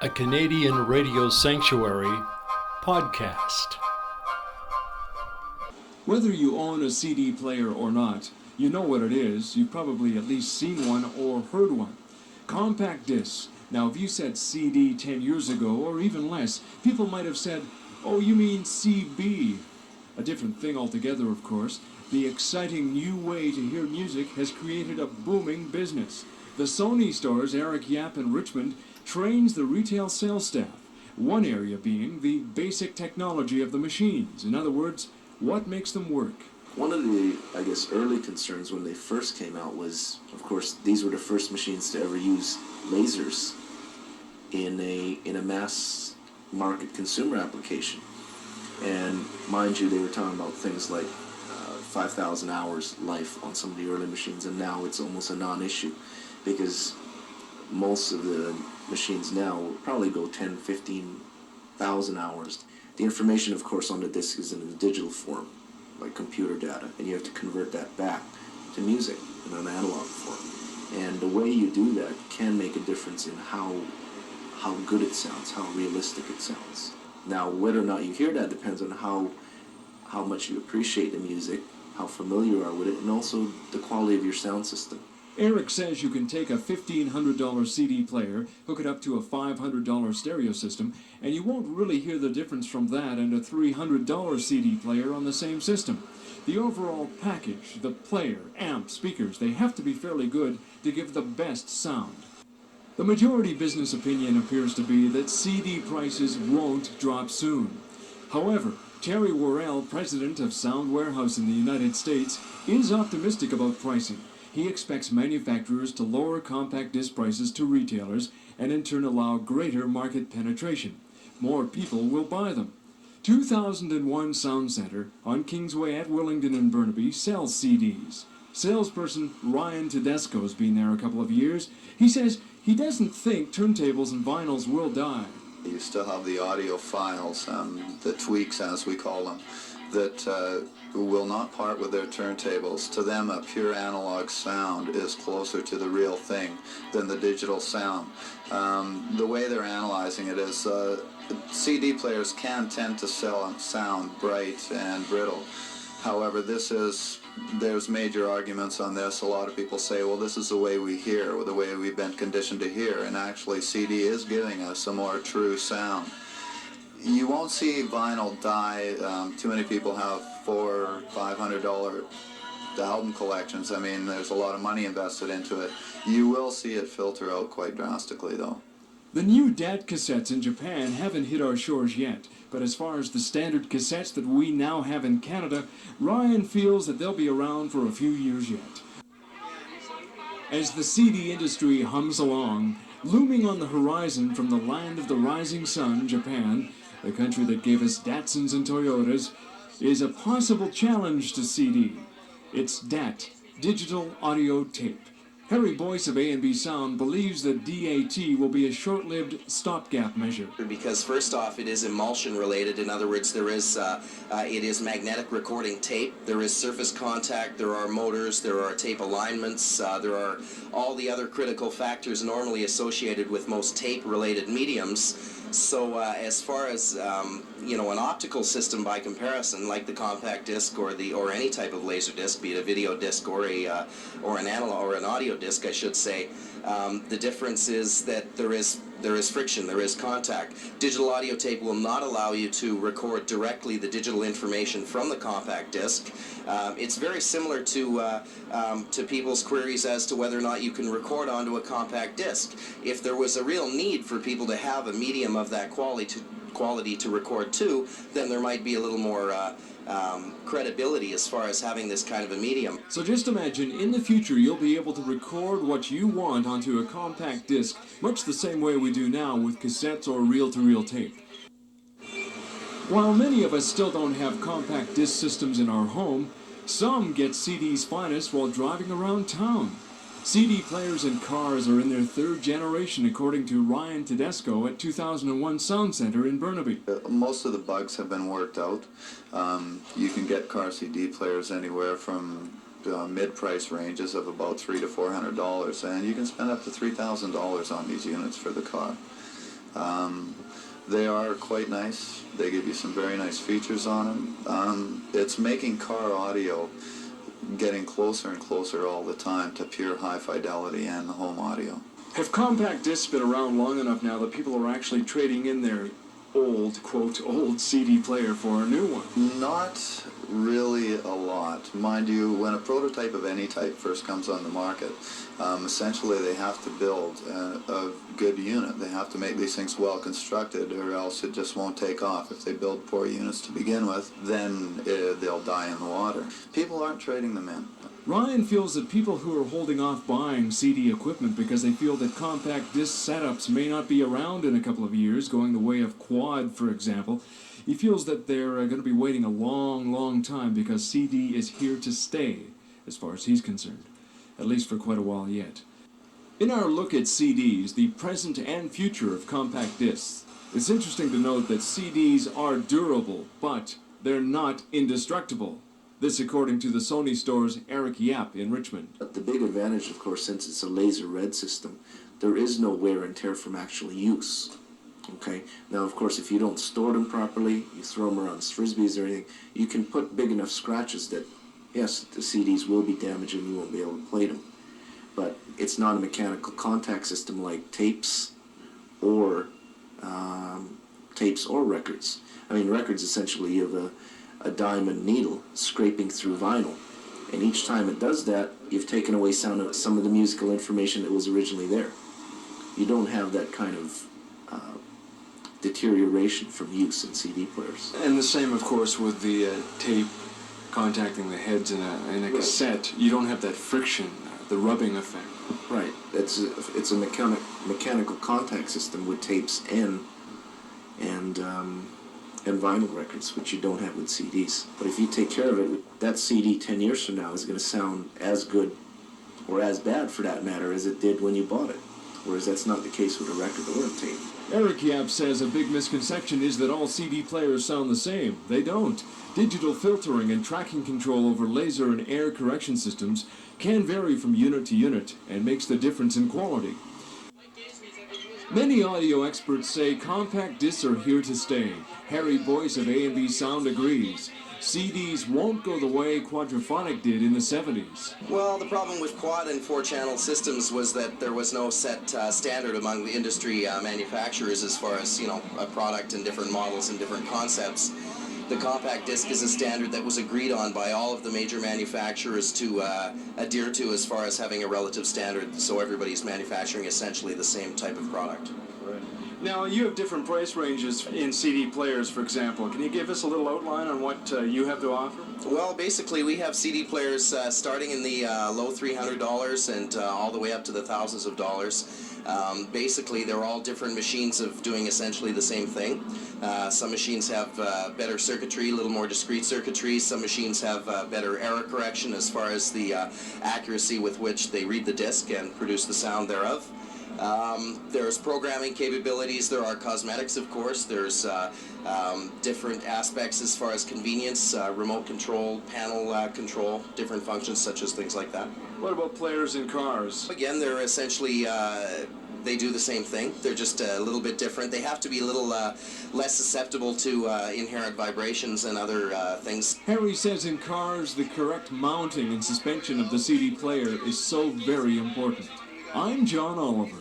a Canadian radio sanctuary podcast. Whether you own a CD player or not, you know what it is. You've probably at least seen one or heard one. Compact discs. Now, if you said CD 10 years ago, or even less, people might have said, "Oh, you mean CB." A different thing altogether, of course. The exciting new way to hear music has created a booming business. The Sony store's Eric Yap in Richmond trains the retail sales staff, one area being the basic technology of the machines. In other words, what makes them work. One of the, early concerns when they first came out was, of course, these were the first machines to ever use lasers in a mass market consumer application. And mind you, they were talking about things like 5,000 hours life on some of the early machines, and now it's almost a non-issue because most of the machines now will probably go 10, 15,000 hours. The information, of course, on the disc is in a digital form, like computer data, and you have to convert that back to music in an analog form. And the way you do that can make a difference in how good it sounds, how realistic it sounds. Now, whether or not you hear that depends on how much you appreciate the music, how familiar you are with it, and also the quality of your sound system. Eric says you can take a $1,500 CD player, hook it up to a $500 stereo system, and you won't really hear the difference from that and a $300 CD player on the same system. The overall package, the player, amp, speakers, they have to be fairly good to give the best sound. The majority business opinion appears to be that CD prices won't drop soon. However, Terry Worrell, president of Sound Warehouse in the United States, is optimistic about pricing. He expects manufacturers to lower compact disc prices to retailers and in turn allow greater market penetration. More people will buy them. 2001 Sound Center on Kingsway at Willingdon and Burnaby sells CDs. Salesperson Ryan Tedesco has been there a couple of years. He says he doesn't think turntables and vinyls will die. You still have the audio files, the tweaks as we call them, that will not part with their turntables. To them, a pure analog sound is closer to the real thing than the digital sound. The way they're analyzing it is CD players can tend to sound bright and brittle. However, there's major arguments on this. A lot of people say, well, this is the way we hear, or the way we've been conditioned to hear, and actually CD is giving us a more true sound. You won't see vinyl die. Too many people have $400 or $500 album collections. I mean, there's a lot of money invested into it. You will see it filter out quite drastically, though. The new DAT cassettes in Japan haven't hit our shores yet, but as far as the standard cassettes that we now have in Canada, Ryan feels that they'll be around for a few years yet. As the CD industry hums along, looming on the horizon from the land of the rising sun, Japan, the country that gave us Datsuns and Toyotas, is a possible challenge to CD. It's DAT, digital audio tape. Harry Boyce of A&B Sound believes that DAT will be a short-lived stopgap measure. Because first off, it is emulsion related. In other words, it is magnetic recording tape. There is surface contact, there are motors, there are tape alignments, there are all the other critical factors normally associated with most tape-related mediums. So as far as an optical system by comparison, like the compact disc or any type of laser disc, be it a video disc or an analog or an audio disc, I should say, the difference is that there is friction, there is contact. Digital audio tape will not allow you to record directly the digital information from the compact disc. It's very similar to people's queries as to whether or not you can record onto a compact disc. If there was a real need for people to have a medium of that quality to record to, then there might be a little more credibility as far as having this kind of a medium. So just imagine, in the future, you'll be able to record what you want onto a compact disc, much the same way we do now with cassettes or reel-to-reel tape. While many of us still don't have compact disc systems in our home, some get CD's finest while driving around town. CD players in cars are in their third generation, according to Ryan Tedesco at 2001 Sound Center in Burnaby. Most of the bugs have been worked out. You can get car CD players anywhere from mid-price ranges of about $300 to $400, and you can spend up to $3,000 on these units for the car. They are quite nice. They give you some very nice features on them. It's making car audio getting closer and closer all the time to pure high fidelity and the home audio. Have compact discs been around long enough now that people are actually trading in their old, quote, old CD player for a new one? Not really a lot. Mind you, when a prototype of any type first comes on the market, essentially they have to build a good unit. They have to make these things well constructed, or else it just won't take off. If they build poor units to begin with, then they'll die in the water. People aren't trading them in. Ryan feels that people who are holding off buying CD equipment because they feel that compact disc setups may not be around in a couple of years, going the way of quad, for example, he feels that they're going to be waiting a long, long time because CD is here to stay, as far as he's concerned, at least for quite a while yet. In our look at CDs, the present and future of compact discs, it's interesting to note that CDs are durable, but they're not indestructible. This according to the Sony store's Eric Yap in Richmond. But the big advantage, of course, since it's a laser read system, there is no wear and tear from actual use. Okay. Now, of course, if you don't store them properly, you throw them around as frisbees or anything, you can put big enough scratches that, yes, the CDs will be damaged and you won't be able to play them. But it's not a mechanical contact system like tapes or records. I mean, records essentially you have a diamond needle scraping through vinyl, and each time it does that, you've taken away some of the musical information that was originally there. You don't have that kind of deterioration from use in CD players. And the same, of course, with the tape contacting the heads in a cassette. You don't have that friction, the rubbing effect. Right. It's a mechanical contact system with tapes and vinyl records, which you don't have with CDs. But if you take care of it, that CD 10 years from now is going to sound as good, or as bad for that matter, as it did when you bought it. Whereas that's not the case with a record or a tape. Eric Yap says a big misconception is that all CD players sound the same. They don't. Digital filtering and tracking control over laser and air correction systems can vary from unit to unit and makes the difference in quality. Many audio experts say compact discs are here to stay. Harry Boyce of A&B Sound agrees. CDs won't go the way quadraphonic did in the 70s. Well, the problem with quad and four-channel systems was that there was no set standard among the industry manufacturers as far as, a product and different models and different concepts. The compact disc is a standard that was agreed on by all of the major manufacturers to adhere to as far as having a relative standard, so everybody's manufacturing essentially the same type of product. Now, you have different price ranges in CD players, for example. Can you give us a little outline on what you have to offer? Well, basically, we have CD players starting in the low $300 and all the way up to the thousands of dollars. Basically, they're all different machines of doing essentially the same thing. Some machines have better circuitry, a little more discrete circuitry. Some machines have better error correction as far as the accuracy with which they read the disc and produce the sound thereof. There's programming capabilities, there are cosmetics, of course, there's different aspects as far as convenience, remote control, panel control, different functions such as things like that. What about players in cars? Again, they're essentially, they do the same thing, they're just a little bit different. They have to be a little less susceptible to inherent vibrations and other things. Harry says in cars, the correct mounting and suspension of the CD player is so very important. I'm John Oliver.